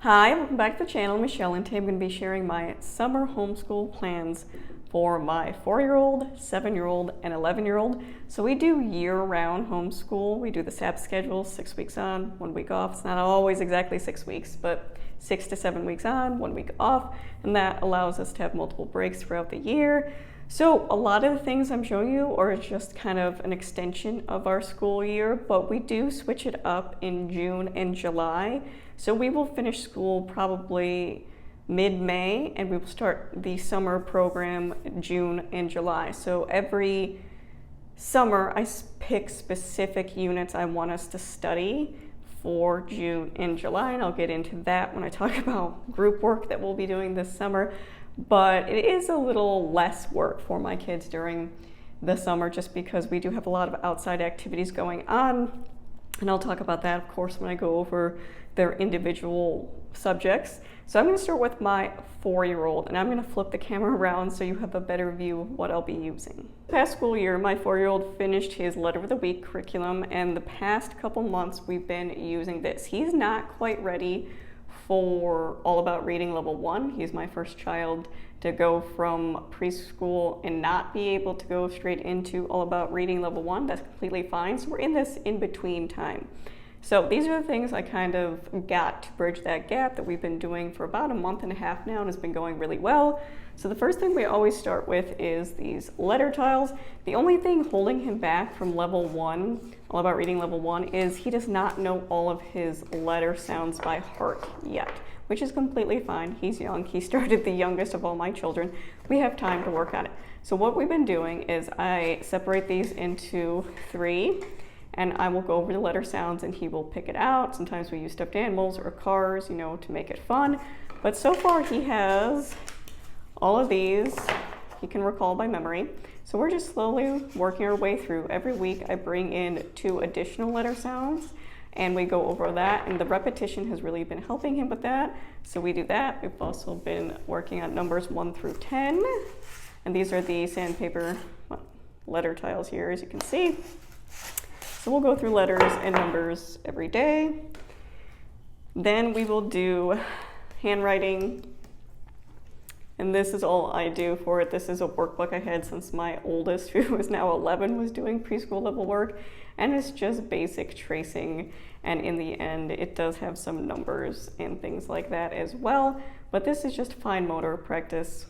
Hi, welcome back to the channel. Michelle, and today I'm going to be sharing my summer homeschool plans for my 4-year-old, 7-year-old, and 11-year-old. So we do year-round homeschool. We do the SAP schedule, 6 weeks on, 1 week off. It's not always exactly 6 weeks, but 6 to 7 weeks on, 1 week off, and that allows us to have multiple breaks throughout the year. So a lot of the things I'm showing you are just kind of an extension of our school year, but we do switch it up in June and July. So we will finish school probably mid-May, and we will start the summer program June and July. So every summer I pick specific units I want us to study for June and July, and I'll get into that when I talk about group work that we'll be doing this summer. But it is a little less work for my kids during the summer just because we do have a lot of outside activities going on. And I'll talk about that, of course, when I go over their individual subjects. So I'm going to start with my 4-year-old, and I'm going to flip the camera around so you have a better view of what I'll be using. Past school year, my 4-year-old finished his Letter of the Week curriculum, and the past couple months we've been using this. He's not quite ready for All About Reading Level 1. He's my first child to go from preschool and not be able to go straight into All About Reading Level 1. That's completely fine. So we're in this in-between time. So these are the things I kind of got to bridge that gap that we've been doing for about a month and a half now, and has been going really well. So the first thing we always start with is these letter tiles. The only thing holding him back from level 1, All About Reading Level 1, is he does not know all of his letter sounds by heart yet, which is completely fine. He's young. He started the youngest of all my children. We have time to work on it. So what we've been doing is I separate these into 3, and I will go over the letter sounds and he will pick it out. Sometimes we use stuffed animals or cars, to make it fun. But so far he has all of these he can recall by memory. So we're just slowly working our way through. Every week I bring in 2 additional letter sounds and we go over that, and the repetition has really been helping him with that. So we do that. We've also been working on numbers 1 through 10. And these are the sandpaper letter tiles here, as you can see. So we'll go through letters and numbers every day. Then we will do handwriting. And this is all I do for it. This is a workbook I had since my oldest, who is now 11, was doing preschool level work. And it's just basic tracing. And in the end, it does have some numbers and things like that as well. But this is just fine motor practice.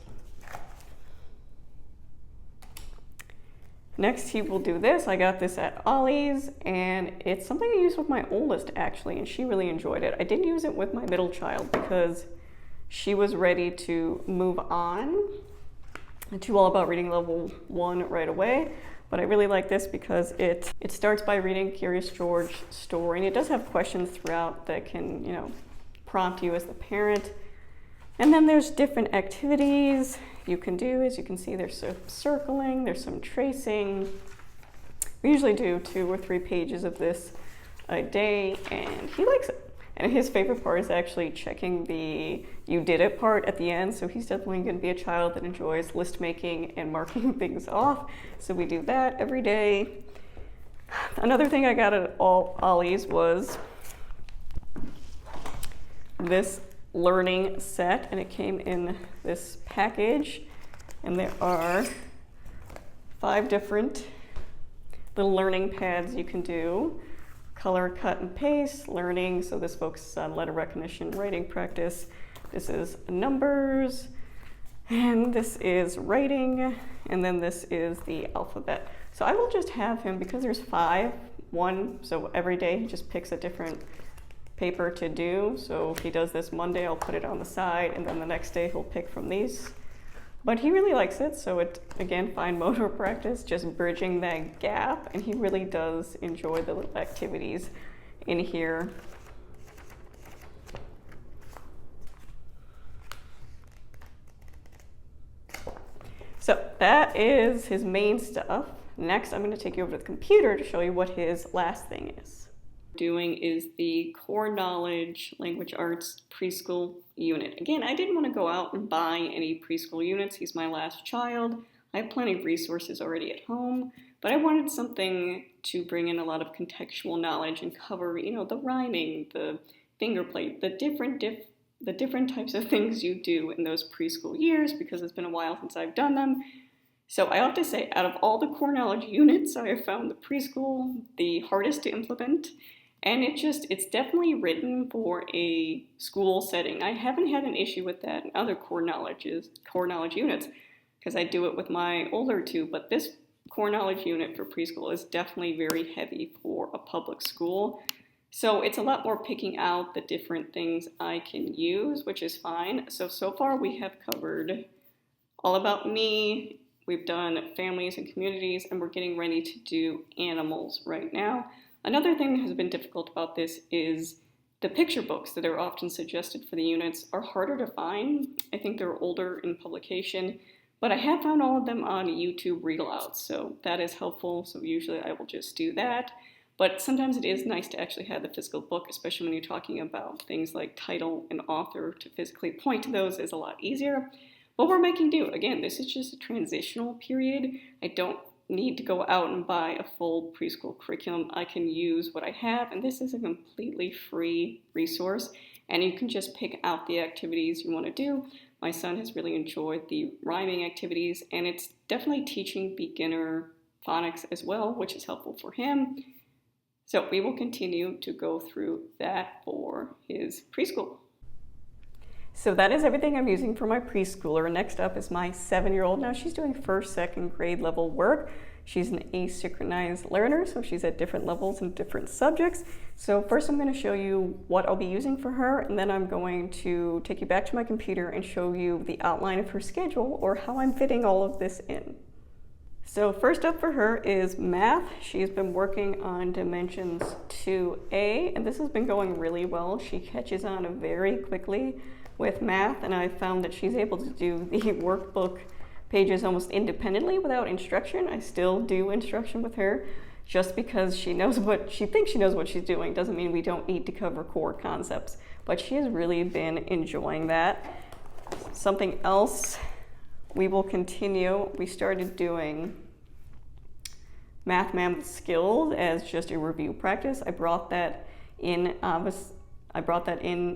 Next, he will do this. I got this at Ollie's, and it's something I used with my oldest, actually, and she really enjoyed it. I didn't use it with my middle child because she was ready to move on to All About Reading Level 1 right away. But I really like this because it starts by reading Curious George's story, and it does have questions throughout that can, prompt you as the parent. And then there's different activities you can do. As you can see, there's some circling, there's some tracing. We usually do 2 or 3 pages of this a day, and he likes it. And his favorite part is actually checking the "you did it" part at the end. So he's definitely going to be a child that enjoys list making and marking things off. So we do that every day. Another thing I got at Ollie's was this learning set, and it came in this package, and there are 5 different little learning pads you can do. Color, cut, and paste, learning. So this focuses on letter recognition, writing practice. This is numbers, and this is writing, and then this is the alphabet. So I will just have him, because there's 5, so every day he just picks a different paper to do. So if he does this Monday, I'll put it on the side, and then the next day he'll pick from these. But he really likes it, so it, again, fine motor practice, just bridging that gap, and he really does enjoy the little activities in here. So that is his main stuff. Next, I'm going to take you over to the computer to show you what his last thing is. Doing is the Core Knowledge Language Arts Preschool Unit. Again, I didn't want to go out and buy any preschool units. He's my last child. I have plenty of resources already at home, but I wanted something to bring in a lot of contextual knowledge and cover, the rhyming, the finger plate, the different the different types of things you do in those preschool years because it's been a while since I've done them. So I have to say, out of all the core knowledge units, I have found the preschool the hardest to implement. And it's definitely written for a school setting. I haven't had an issue with that in other core knowledge units because I do it with my older two, but this core knowledge unit for preschool is definitely very heavy for a public school. So it's a lot more picking out the different things I can use, which is fine. So far we have covered all about me, we've done families and communities, and we're getting ready to do animals right now. Another thing that has been difficult about this is the picture books that are often suggested for the units are harder to find. I think they're older in publication, but I have found all of them on YouTube read-alouds, so that is helpful. So usually I will just do that. But sometimes it is nice to actually have the physical book, especially when you're talking about things like title and author. To physically point to those is a lot easier. But we're making do. Again, this is just a transitional period. I don't need to go out and buy a full preschool curriculum. I can use what I have, and this is a completely free resource, and you can just pick out the activities you want to do. My son has really enjoyed the rhyming activities, and it's definitely teaching beginner phonics as well, which is helpful for him. So we will continue to go through that for his preschool. So that is everything I'm using for my preschooler. Next up is my 7-year-old. Now she's doing first, second grade level work. She's an asynchronized learner, so she's at different levels in different subjects. So first I'm going to show you what I'll be using for her, and then I'm going to take you back to my computer and show you the outline of her schedule, or how I'm fitting all of this in. So first up for her is math. She's been working on dimensions 2A, and this has been going really well. She catches on very quickly with math, and I've found that she's able to do the workbook pages almost independently without instruction. I still do instruction with her just because she knows what she thinks she knows what she's doing. Doesn't mean we don't need to cover core concepts, but she has really been enjoying that. Something else we will continue. We started doing Math Mammoth Skills as just a review practice. I brought that in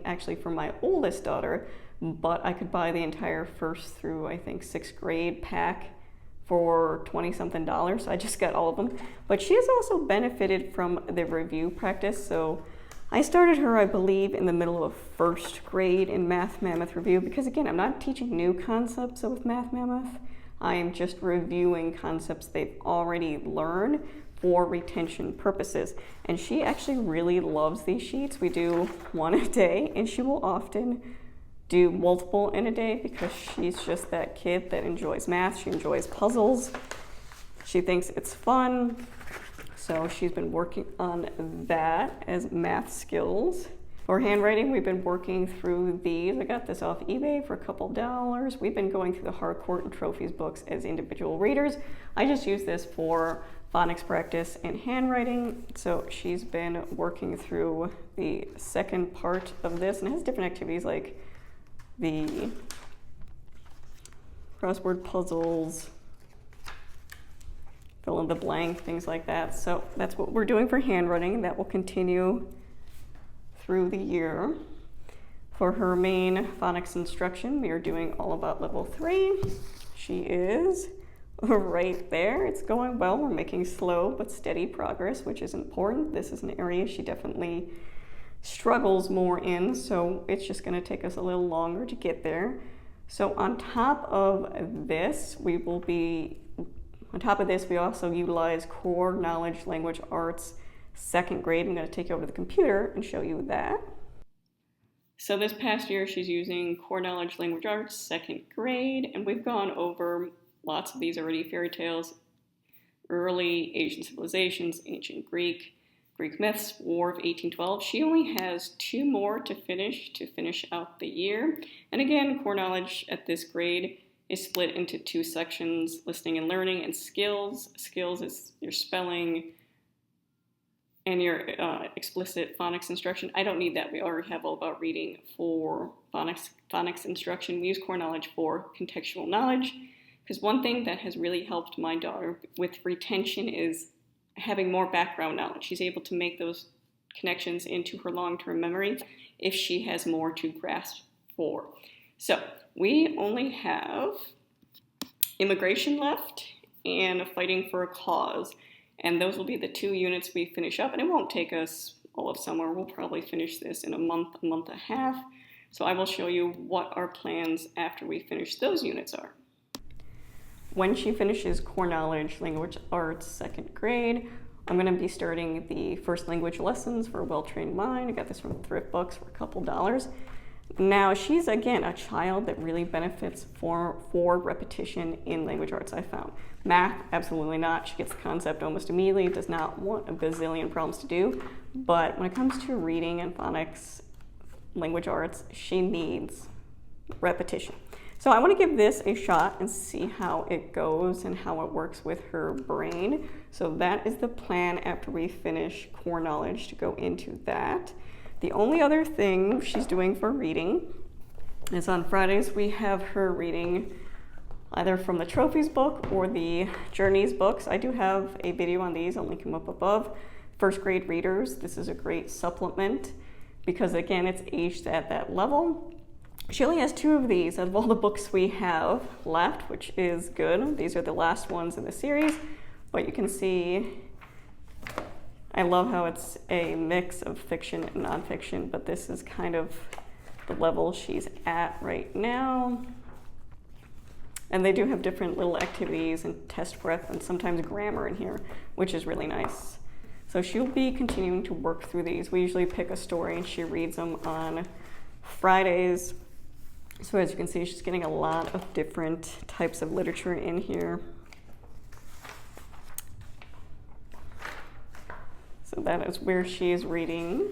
actually for my oldest daughter, but I could buy the entire first through, I think, 6th grade pack for $20-something, so I just got all of them. But she has also benefited from the review practice, so I started her, I believe, in the middle of 1st grade in Math Mammoth Review, because again, I'm not teaching new concepts with Math Mammoth. I am just reviewing concepts they've already learned for retention purposes. And she actually really loves these sheets. We do one a day, and she will often do multiple in a day because she's just that kid that enjoys math. She enjoys puzzles. She thinks it's fun. So she's been working on that as math skills. For handwriting, we've been working through these. I got this off eBay for a couple dollars. We've been going through the Harcourt and Trophies books as individual readers. I just use this for phonics practice and handwriting. So she's been working through the second part of this, and it has different activities like the crossword puzzles, fill in the blank, things like that. So that's what we're doing for handwriting, and that will continue through the year. For her main phonics instruction, we are doing all about level 3. She is right there. It's going well. We're making slow but steady progress, which is important. This is an area she definitely struggles more in, so it's just going to take us a little longer to get there. So on top of this, we also utilize core knowledge, language arts, 2nd grade. I'm going to take you over to the computer and show you that. So this past year, she's using core knowledge, language arts, 2nd grade, and we've gone over lots of these already: fairy tales, early Asian civilizations, ancient Greek myths, War of 1812. She only has 2 more to finish out the year. And again, core knowledge at this grade is split into 2 sections: listening and learning, and skills. Skills is your spelling and your explicit phonics instruction. I don't need that. We already have all about reading for phonics instruction. We use core knowledge for contextual knowledge, because one thing that has really helped my daughter with retention is having more background knowledge. She's able to make those connections into her long-term memory if she has more to grasp 4. So we only have immigration left and fighting for a cause. And those will be the 2 units we finish up. And it won't take us all of summer. We'll probably finish this in a month and a half. So I will show you what our plans after we finish those units are. When she finishes core knowledge, language arts, 2nd grade, I'm going to be starting the first language lessons for a well-trained mind. I got this from Thrift Books for a couple dollars. Now, she's, again, a child that really benefits for repetition in language arts, I found. Math, absolutely not. She gets the concept almost immediately, does not want a bazillion problems to do. But when it comes to reading and phonics, language arts, she needs repetition. So I want to give this a shot and see how it goes and how it works with her brain. So that is the plan after we finish core knowledge, to go into that. The only other thing she's doing for reading is on Fridays we have her reading either from the Trophies book or the Journeys books. I do have a video on these, I'll link them up above. 1st grade readers, this is a great supplement because, again, it's aged at that level. She only has 2 of these out of all the books we have left, which is good. These are the last ones in the series, but you can see I love how it's a mix of fiction and nonfiction, but this is kind of the level she's at right now. And they do have different little activities and test prep and sometimes grammar in here, which is really nice. So she'll be continuing to work through these. We usually pick a story and she reads them on Fridays. So as you can see, she's getting a lot of different types of literature in here. So that is where she is reading.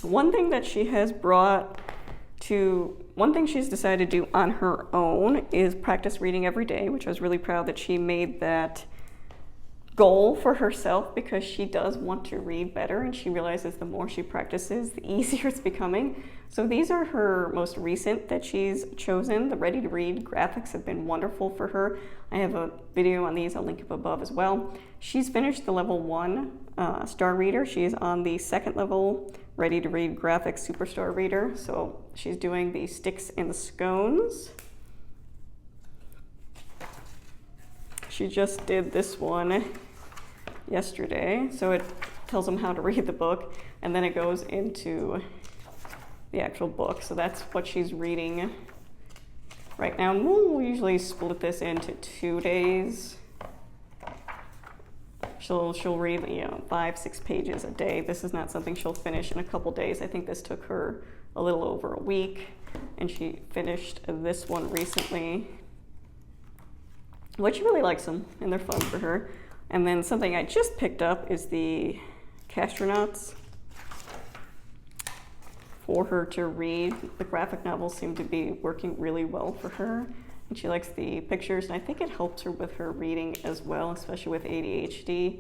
One thing she's decided to do on her own is practice reading every day, which I was really proud that she made that goal for herself because she does want to read better and she realizes the more she practices, the easier it's becoming. So these are her most recent that she's chosen. The ready to read graphics have been wonderful for her. I have a video on these, I'll link up above as well. She's finished the level 1 star reader. She is on the 2nd level ready to read graphics superstar reader. So she's doing the sticks and the scones. She just did this one yesterday. So it tells them how to read the book and then it goes into the actual book. So that's what she's reading right now. We'll usually split this into 2 days. She'll read 5-6 pages a day. This is not something she'll finish in a couple days. I think this took her a little over a week and she finished this one recently. But she really likes them and they're fun for her. And then something I just picked up is the Castronauts for her to read. The graphic novels seem to be working really well for her. And she likes the pictures, and I think it helps her with her reading as well, especially with ADHD.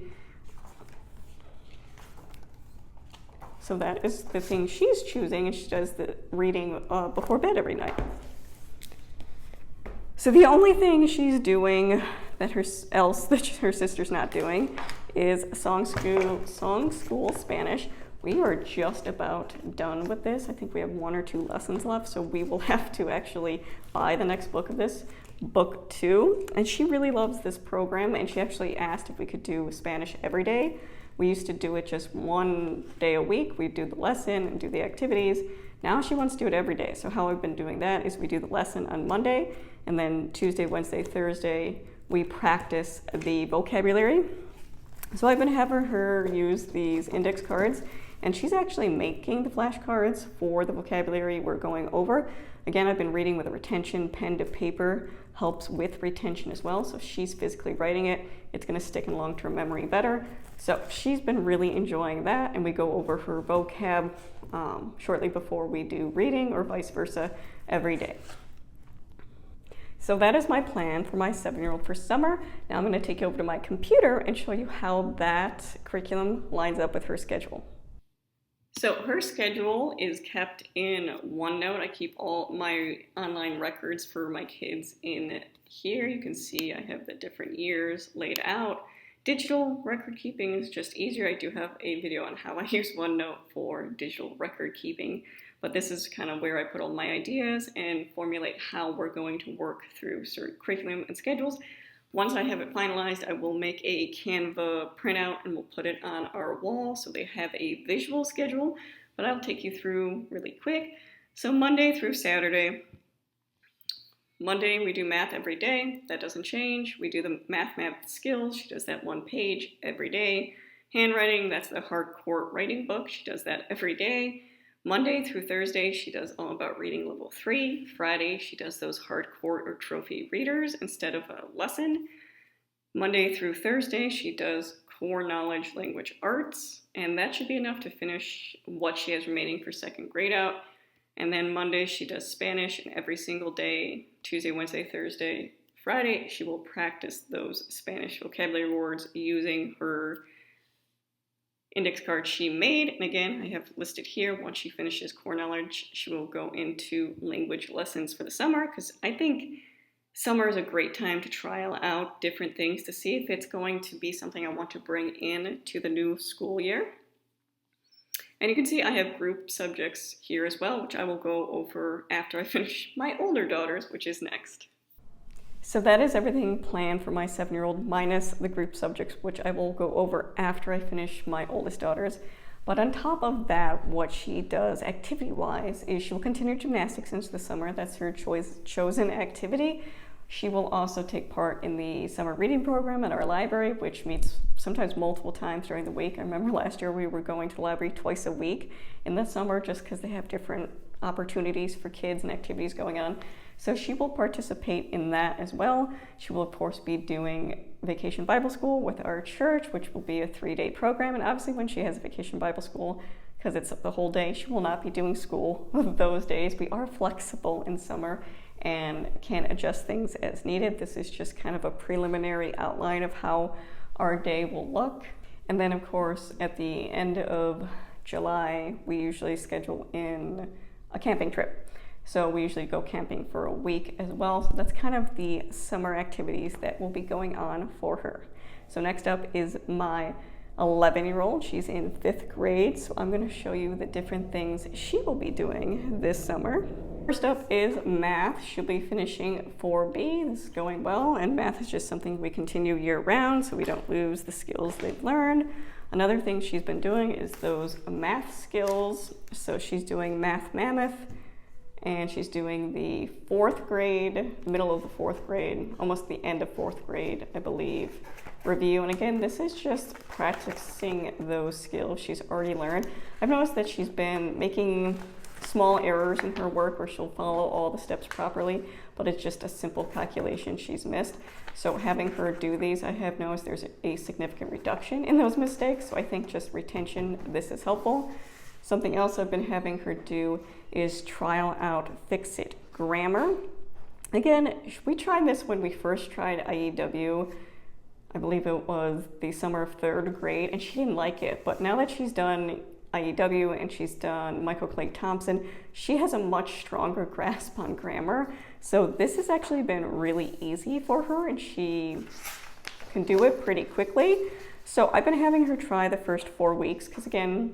So that is the thing she's choosing, and she does the reading before bed every night. So the only thing she's doing that her sister's not doing is song school Spanish. We are just about done with this. I think we have 1 or 2 lessons left, so we will have to actually buy the next book of this, book 2. And she really loves this program, and she actually asked if we could do Spanish every day. We used to do it just 1 day a week. We'd do the lesson and do the activities. Now she wants to do it every day. So how I've been doing that is we do the lesson on Monday, and then Tuesday, Wednesday, Thursday, we practice the vocabulary. So I've been having her use these index cards, and she's actually making the flashcards for the vocabulary we're going over. Again, I've been reading with a retention pen to paper, helps with retention as well. So if she's physically writing it, it's going to stick in long-term memory better. So she's been really enjoying that, and we go over her vocab shortly before we do reading, or vice versa, every day. So that is my plan for my 7-year-old for summer. Now I'm going to take you over to my computer and show you how that curriculum lines up with her schedule. So her schedule is kept in OneNote. I keep all my online records for my kids in here. You can see I have the different years laid out. Digital record keeping is just easier. I do have a video on how I use OneNote for digital record keeping, but this is kind of where I put all my ideas and formulate how we're going to work through certain curriculum and schedules. Once I have it finalized, I will make a Canva printout and we'll put it on our wall so they have a visual schedule, but I'll take you through really quick. So Monday through Saturday. Monday, we do math every day. That doesn't change. We do the math skills. She does that one page every day. Handwriting, that's the hardcore writing book. She does that every day. Monday through Thursday, she does all about reading level 3. Friday, she does those hardcore or trophy readers instead of a lesson. Monday through Thursday, she does core knowledge language arts, and that should be enough to finish what she has remaining for second grade out. And then Monday, she does Spanish, and every single day, Tuesday, Wednesday, Thursday, Friday, she will practice those Spanish vocabulary words using her index card she made. And again, I have listed here, once she finishes core knowledge, she will go into language lessons for the summer, because I think summer is a great time to trial out different things to see if it's going to be something I want to bring in to the new school year. And you can see I have group subjects here as well, which I will go over after I finish my older daughters, which is next. So that is everything planned for my 7-year-old minus the group subjects, which I will go over after I finish my oldest daughters. But on top of that, what she does activity-wise is she will continue gymnastics into the summer. That's her chosen activity. She will also take part in the summer reading program at our library, which meets sometimes multiple times during the week. I remember last year we were going to the library twice a week in the summer just because they have different opportunities for kids and activities going on. So she will participate in that as well. She will, of course, be doing Vacation Bible School with our church, which will be a 3-day program. And obviously when she has Vacation Bible School, because it's the whole day, she will not be doing school those days. We are flexible in summer and can adjust things as needed. This is just kind of a preliminary outline of how our day will look. And then, of course, at the end of July, we usually schedule in a camping trip. So we usually go camping for a week as well. So that's kind of the summer activities that will be going on for her. So next up is my 11-year-old. She's in 5th grade. So I'm going to show you the different things she will be doing this summer. First up is math. She'll be finishing 4B. This is going well, and math is just something we continue year round so we don't lose the skills they've learned. Another thing she's been doing is those math skills. So she's doing Math Mammoth, and she's doing the 4th grade, middle of the 4th grade, almost the end of 4th grade, I believe, review. And again, this is just practicing those skills she's already learned. I've noticed that she's been making small errors in her work where she'll follow all the steps properly, but it's just a simple calculation she's missed. So having her do these, I have noticed there's a significant reduction in those mistakes. So I think just retention, this is helpful. Something else I've been having her do is trial out Fix-It grammar. Again, we tried this when we first tried IEW. I believe it was the summer of 3rd grade, and she didn't like it. But now that she's done IEW and she's done Michael Clay Thompson, she has a much stronger grasp on grammar. So this has actually been really easy for her, and she can do it pretty quickly. So I've been having her try the first 4 weeks because, again,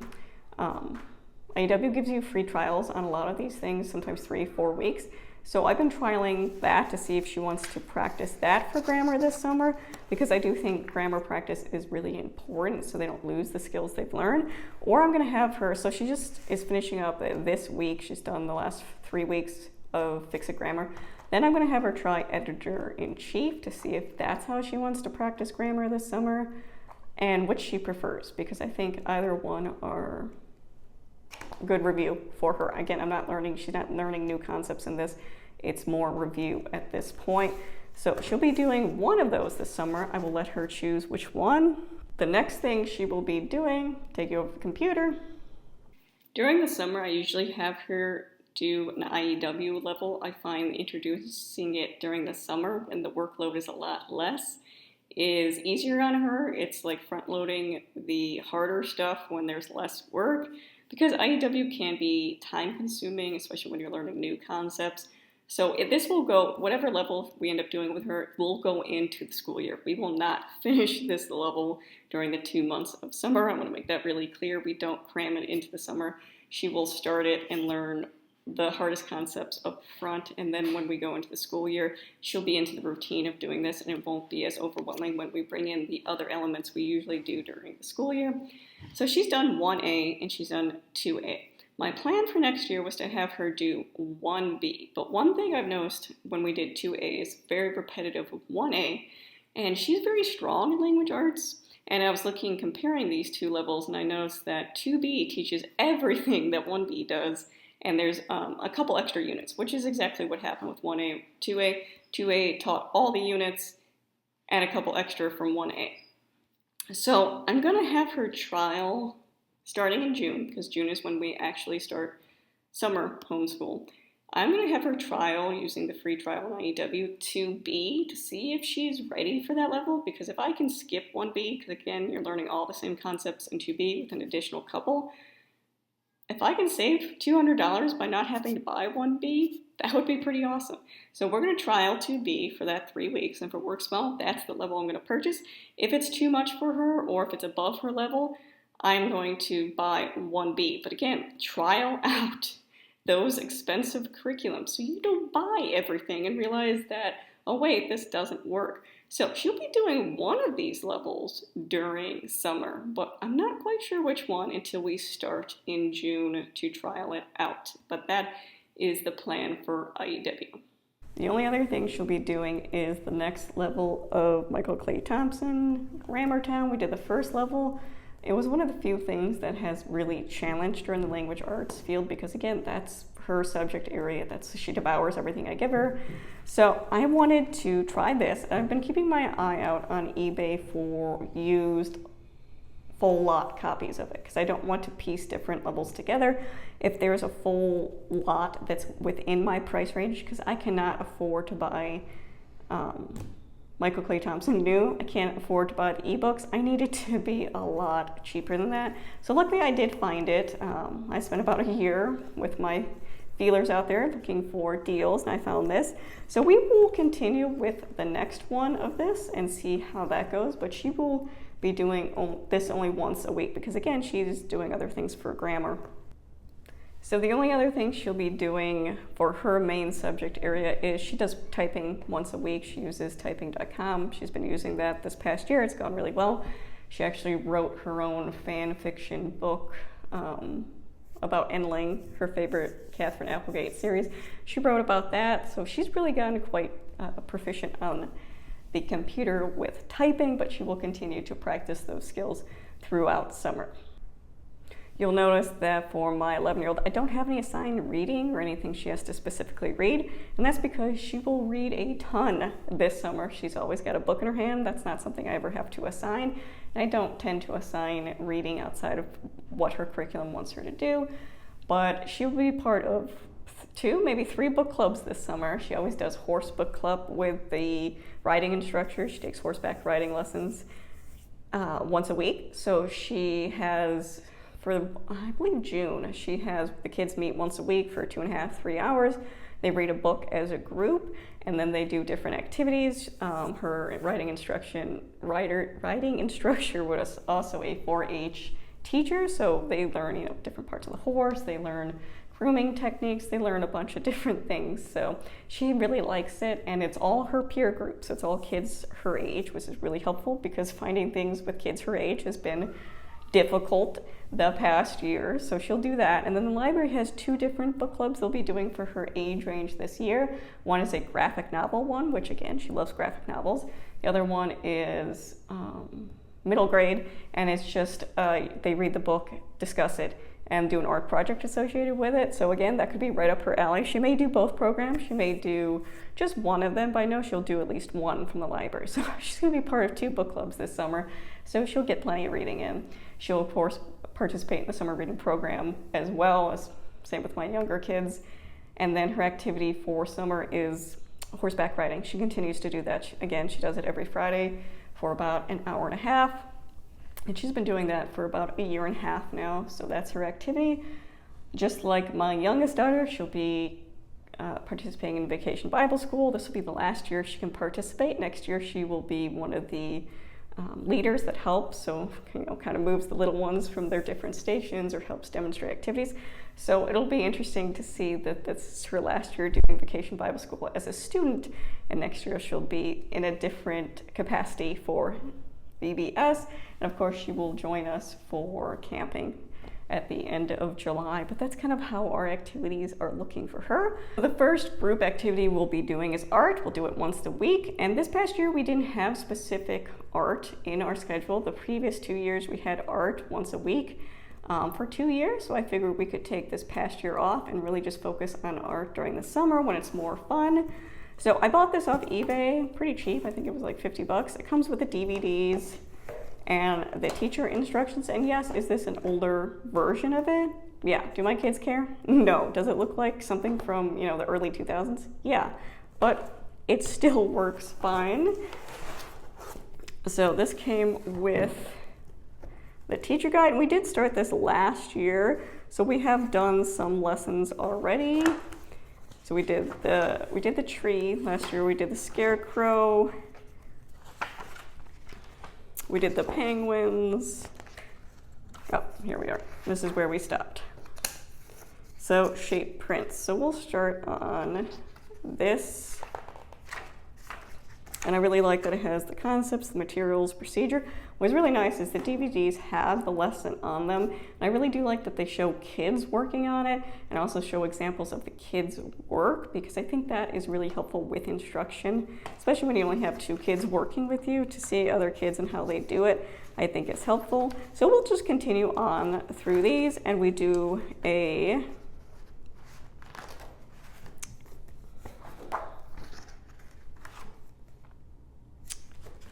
IEW gives you free trials on a lot of these things, sometimes 3-4 weeks. So I've been trialing that to see if she wants to practice that for grammar this summer, because I do think grammar practice is really important so they don't lose the skills they've learned. Or I'm going to have her, so she just is finishing up this week. She's done the last 3 weeks of Fix-It grammar. Then I'm going to have her try Editor-in-Chief to see if that's how she wants to practice grammar this summer and which she prefers, because I think either one are good review for her. Again, she's not learning new concepts in this. It's more review at this point. So she'll be doing one of those this summer. I will let her choose which one. The next thing she will be doing, take you over the computer. During the summer, I usually have her do an IEW level. I find introducing it during the summer when the workload is a lot less is easier on her. It's like front loading the harder stuff when there's less work, because IEW can be time consuming, especially when you're learning new concepts. So this will go, whatever level we end up doing with her, will go into the school year. We will not finish this level during the 2 months of summer. I want to make that really clear. We don't cram it into the summer. She will start it and learn the hardest concepts up front, and then when we go into the school year, she'll be into the routine of doing this, and it won't be as overwhelming when we bring in the other elements we usually do during the school year. So she's done 1A and she's done 2A. My plan for next year was to have her do 1B, but one thing I've noticed when we did 2A is very repetitive with 1A, and she's very strong in language arts, and I was comparing these two levels, and I noticed that 2B teaches everything that 1B does, and there's a couple extra units, which is exactly what happened with 1A, 2A. 2A taught all the units and a couple extra from 1A. So I'm going to have her trial starting in June, because June is when we actually start summer homeschool. I'm going to have her trial using the free trial on IEW 2B to see if she's ready for that level, because if I can skip 1B, because again, you're learning all the same concepts in 2B with an additional couple, if I can save $200 by not having to buy 1B, that would be pretty awesome. So we're going to trial 2B for that 3 weeks, and if it works well, that's the level I'm going to purchase. If it's too much for her, or if it's above her level, I'm going to buy 1B. But again, trial out those expensive curriculums so you don't buy everything and realize that, oh wait, this doesn't work. So she'll be doing one of these levels during summer, but I'm not quite sure which one until we start in June to trial it out. But that is the plan for IEW. The only other thing she'll be doing is the next level of Michael Clay Thompson, Grammar Town. We did the first level. It was one of the few things that has really challenged her in the language arts field, because again, that's her subject area. She devours everything I give her. So I wanted to try this. I've been keeping my eye out on eBay for used full lot copies of it, because I don't want to piece different levels together. If there's a full lot that's within my price range, because I cannot afford to buy Michael Clay Thompson new. I can't afford to buy the ebooks. I need it to be a lot cheaper than that. So luckily I did find it. I spent about a year with my feelers out there looking for deals, and I found this. So we will continue with the next one of this and see how that goes, but she will be doing this only once a week, because again, she's doing other things for grammar. So the only other thing she'll be doing for her main subject area is she does typing once a week. She uses typing.com. She's been using that this past year. It's gone really well. She actually wrote her own fan fiction book about Enling, her favorite Catherine Applegate series. She wrote about that, so she's really gotten quite proficient on the computer with typing, but she will continue to practice those skills throughout summer. You'll notice that for my 11-year-old, I don't have any assigned reading or anything she has to specifically read, and that's because she will read a ton this summer. She's always got a book in her hand. That's not something I ever have to assign, and I don't tend to assign reading outside of what her curriculum wants her to do, but she'll be part of 2, maybe 3 book clubs this summer. She always does horse book club with the riding instructor. She takes horseback riding lessons once a week, so she has, for I believe June, she has the kids meet once a week for 2.5, 3 hours. They read a book as a group, and then they do different activities. Her riding instructor was also a 4-H teacher, so they learn different parts of the horse. They learn grooming techniques. They learn a bunch of different things. So she really likes it, and it's all her peer groups. It's all kids her age, which is really helpful, because finding things with kids her age has been difficult the past year. So she'll do that. And then the library has 2 different book clubs they'll be doing for her age range this year. One is a graphic novel one, which again, she loves graphic novels. The other one is middle grade, and it's just they read the book, discuss it, and do an art project associated with it. So again, that could be right up her alley. She may do both programs. She may do just one of them, but I know she'll do at least one from the library. So she's gonna be part of 2 book clubs this summer, so she'll get plenty of reading in. She'll of course participate in the summer reading program as well, as same with my younger kids. And then her activity for summer is horseback riding. She continues to do that. Again, she does it every Friday for about an hour and a half. And she's been doing that for about a year and a half now, so that's her activity. Just like my youngest daughter, she'll be participating in Vacation Bible School. This will be the last year she can participate. Next year she will be one of the leaders that helps, so kind of moves the little ones from their different stations or helps demonstrate activities. So it'll be interesting to see that this is her last year doing Vacation Bible School as a student, and next year she'll be in a different capacity for VBS, and of course she will join us for camping at the end of July, but that's kind of how our activities are looking for her. The first group activity we'll be doing is art. We'll do it once a week, and this past year we didn't have specific art in our schedule. The previous 2 years we had art once a week for 2 years, so I figured we could take this past year off and really just focus on art during the summer when it's more fun. So I bought this off eBay, pretty cheap. I think it was like 50 bucks. It comes with the DVDs and the teacher instructions. And yes, is this an older version of it? Yeah. Do my kids care? No. Does it look like something from, the early 2000s? Yeah. But it still works fine. So this came with the teacher guide, and we did start this last year. So we have done some lessons already. So we did the tree last year. We did the scarecrow. We did the penguins. Oh, here we are. This is where we stopped. So shape prints. So we'll start on this. And I really like that it has the concepts, the materials, procedure. What's really nice is the DVDs have the lesson on them. And I really do like that they show kids working on it and also show examples of the kids' work, because I think that is really helpful with instruction, especially when you only have 2 kids working with you. To see other kids and how they do it, I think is helpful. So we'll just continue on through these, and we do a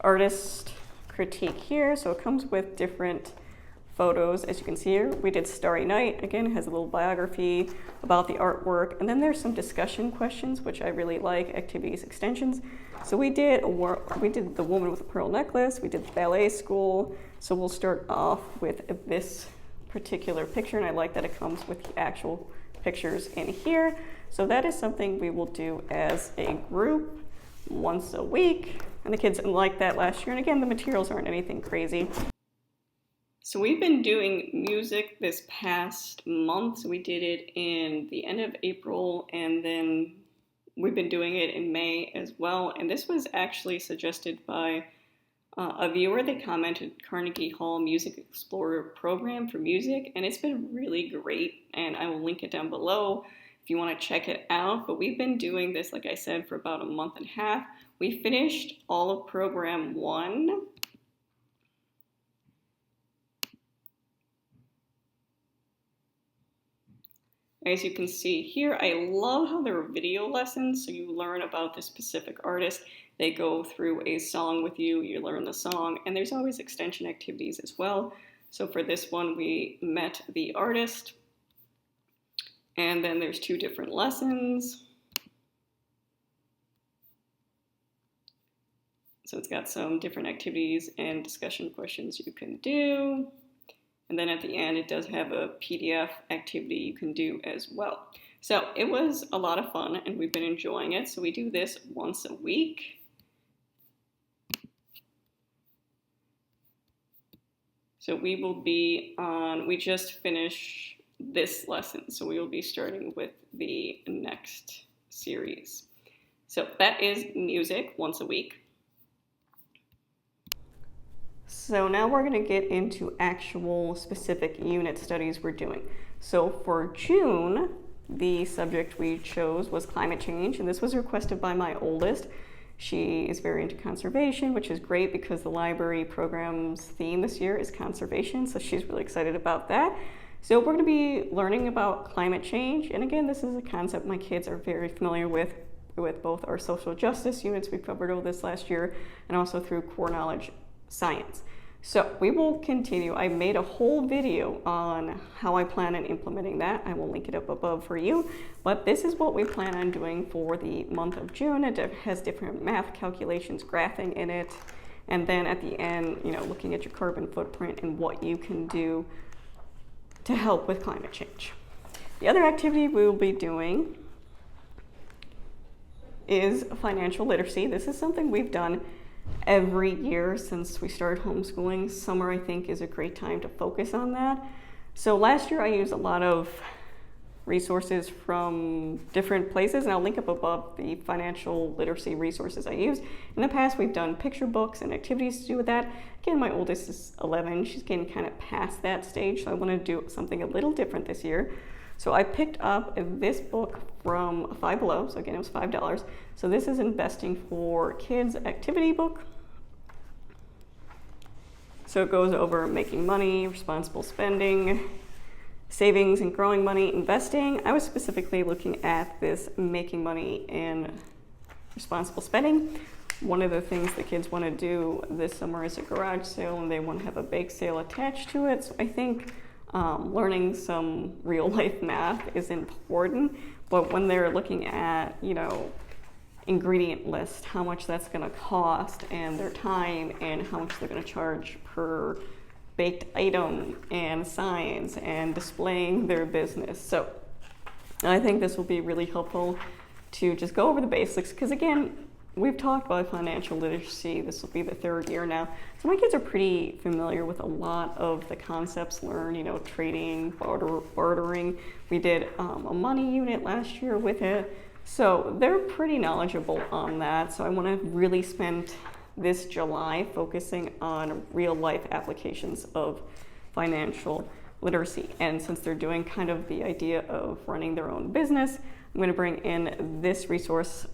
artist critique here. So it comes with different photos. As you can see here, we did Starry Night. Again, it has a little biography about the artwork, and then there's some discussion questions, which I really like, activities extensions. So we did the woman with a pearl necklace, we did the ballet school. So we'll start off with this particular picture, and I like that it comes with the actual pictures in here. So that is something we will do as a group once a week, and the kids liked that last year. And again, the materials aren't anything crazy. So we've been doing music this past month. So we did it in the end of April, and then we've been doing it in May as well. And this was actually suggested by a viewer. They commented Carnegie Hall Music Explorer program for music, and it's been really great, and I will link it down below if you want to check it out. But we've been doing this, like I said, for about a month and a half. We finished all of program 1. As you can see here, I love how there are video lessons, so you learn about the specific artist. They go through a song with you, you learn the song, and there's always extension activities as well. So for this one, we met the artist, and then there's 2 different lessons. So it's got some different activities and discussion questions you can do. And then at the end, it does have a PDF activity you can do as well. So it was a lot of fun, and we've been enjoying it. So we do this once a week. So we will be on, we just finished this lesson, so we will be starting with the next series. So that is music once a week. So now we're going to get into actual specific unit studies we're doing. So for June, the subject we chose was climate change, and this was requested by my oldest. She is very into conservation, which is great because the library program's theme this year is conservation, so she's really excited about that. So we're going to be learning about climate change, and again, this is a concept my kids are very familiar with both our social justice units we covered over this last year, and also through core knowledge science. So we will continue. I made a whole video on how I plan on implementing that. I will link it up above for you. But this is what we plan on doing for the month of June. It has different math calculations, graphing in it. And then at the end, looking at your carbon footprint and what you can do to help with climate change. The other activity we will be doing is financial literacy. This is something we've done every year since we started homeschooling. Summer, I think, is a great time to focus on that. So last year I used a lot of resources from different places, and I'll link up above the financial literacy resources I use. In the past, we've done picture books and activities to do with that. Again, my oldest is 11. She's getting kind of past that stage, so I want to do something a little different this year. So I picked up this book from Five Below. So again, it was $5. So this is Investing for Kids activity book. So it goes over making money, responsible spending, savings and growing money, investing. I was specifically looking at this making money and responsible spending. One of the things the kids want to do this summer is a garage sale, and they want to have a bake sale attached to it. So I think learning some real life math is important, but when they're looking at, ingredient list, how much that's going to cost, and their time, and how much they're going to charge per baked item, and signs, and displaying their business. So I think this will be really helpful to just go over the basics, because again, we've talked about financial literacy. This will be the third year now. So my kids are pretty familiar with a lot of the concepts learned, trading, bartering. We did a money unit last year with it. So they're pretty knowledgeable on that. So I want to really spend this July focusing on real life applications of financial literacy. And since they're doing kind of the idea of running their own business, I'm going to bring in this resource.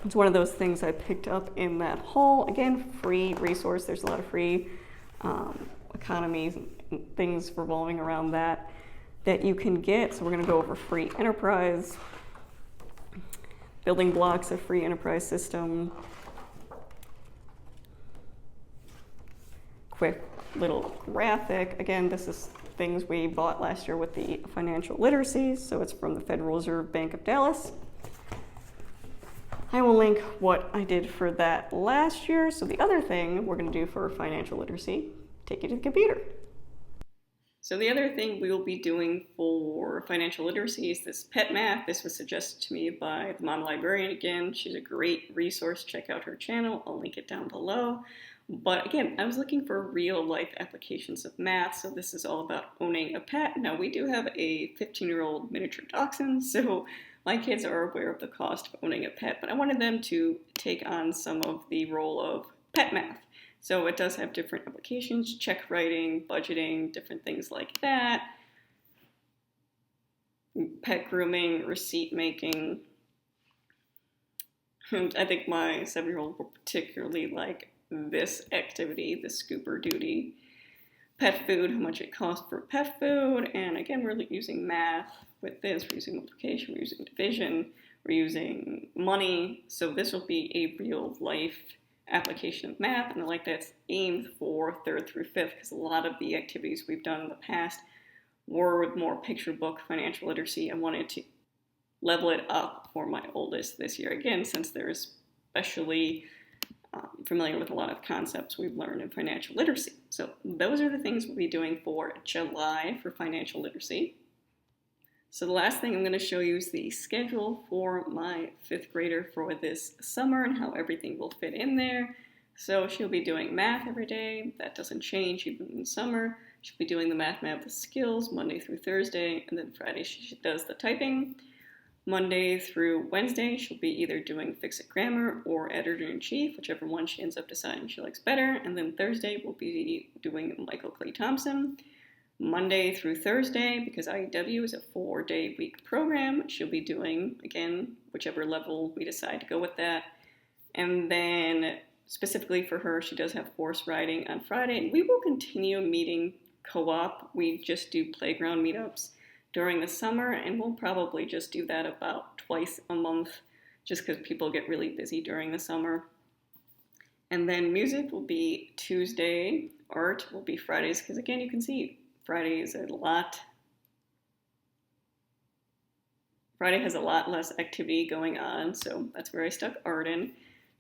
It's one of those things I picked up in that haul. Again, free resource. There's a lot of free economies and things revolving around that you can get. So we're going to go over free enterprise, building blocks of free enterprise system, quick little graphic. Again, this is things we bought last year with the financial literacy. So it's from the Federal Reserve Bank of Dallas. I will link what I did for that last year. So the other thing we're going to do for financial literacy, take you to the computer. So the other thing we will be doing for financial literacy is this pet math. This was suggested to me by the mommalibrarian again. She's a great resource. Check out her channel. I'll link it down below. But again, I was looking for real life applications of math. So this is all about owning a pet. Now we do have a 15-year-old miniature dachshund, so my kids are aware of the cost of owning a pet, but I wanted them to take on some of the role of pet math. So it does have different applications, check writing, budgeting, different things like that, pet grooming, receipt making. And I think my 7-year-old will particularly like this activity, the scooper duty. Pet food, how much it costs for pet food, and again, we're using math with this. We're using multiplication, we're using division, we're using money. So this will be a real life application of math, and I like that it's aimed for 3rd through 5th, because a lot of the activities we've done in the past were with more picture book financial literacy. I wanted to level it up for my oldest this year, again, since they're especially familiar with a lot of concepts we've learned in financial literacy. So those are the things we'll be doing for July for financial literacy. So the last thing I'm going to show you is the schedule for my 5th grader for this summer and how everything will fit in there. So she'll be doing math every day. That doesn't change even in summer. She'll be doing the mathematical skills Monday through Thursday, and then Friday she does the typing. Monday through Wednesday, she'll be either doing Fix-It Grammar or Editor-in-Chief, whichever one she ends up deciding she likes better. And then Thursday, we'll be doing Michael Clay Thompson. Monday through Thursday, because IEW is a 4-day week program, she'll be doing, again, whichever level we decide to go with that. And then specifically for her, she does have horse riding on Friday. We will continue meeting co-op. We just do playground meetups during the summer, and we'll probably just do that about twice a month, just because people get really busy during the summer. And then music will be Tuesday, art will be Fridays, because again, you can see Friday has a lot less activity going on, so that's where I stuck art in.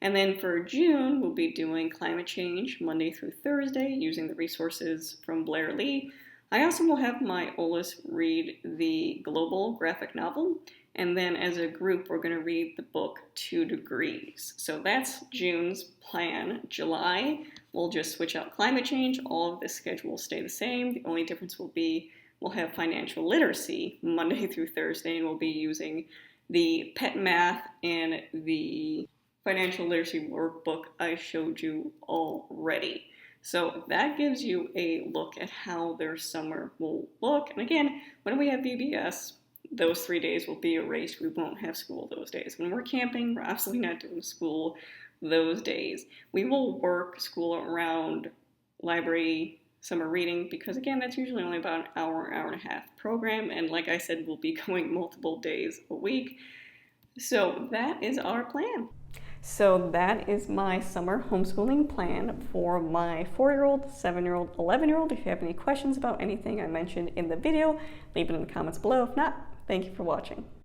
And then for June, we'll be doing climate change Monday through Thursday using the resources from Blair Lee. I also will have my oldest read the global graphic novel, and then as a group, we're going to read the book 2 Degrees. So that's June's plan. July, we'll just switch out climate change. All of this schedule will stay the same. The only difference will be we'll have financial literacy Monday through Thursday, and we'll be using the pet math and the financial literacy workbook I showed you already. So that gives you a look at how their summer will look. And again, when we have VBS, those 3 days will be erased. We won't have school those days. When we're camping, we're absolutely not doing school those days. We will work school around library, summer reading, because again, that's usually only about an hour, hour and a half program. And like I said, we'll be going multiple days a week. So that is our plan. So that is my summer homeschooling plan for my 4-year-old, 7-year-old, 11-year-old. If you have any questions about anything I mentioned in the video, leave it in the comments below. If not, thank you for watching.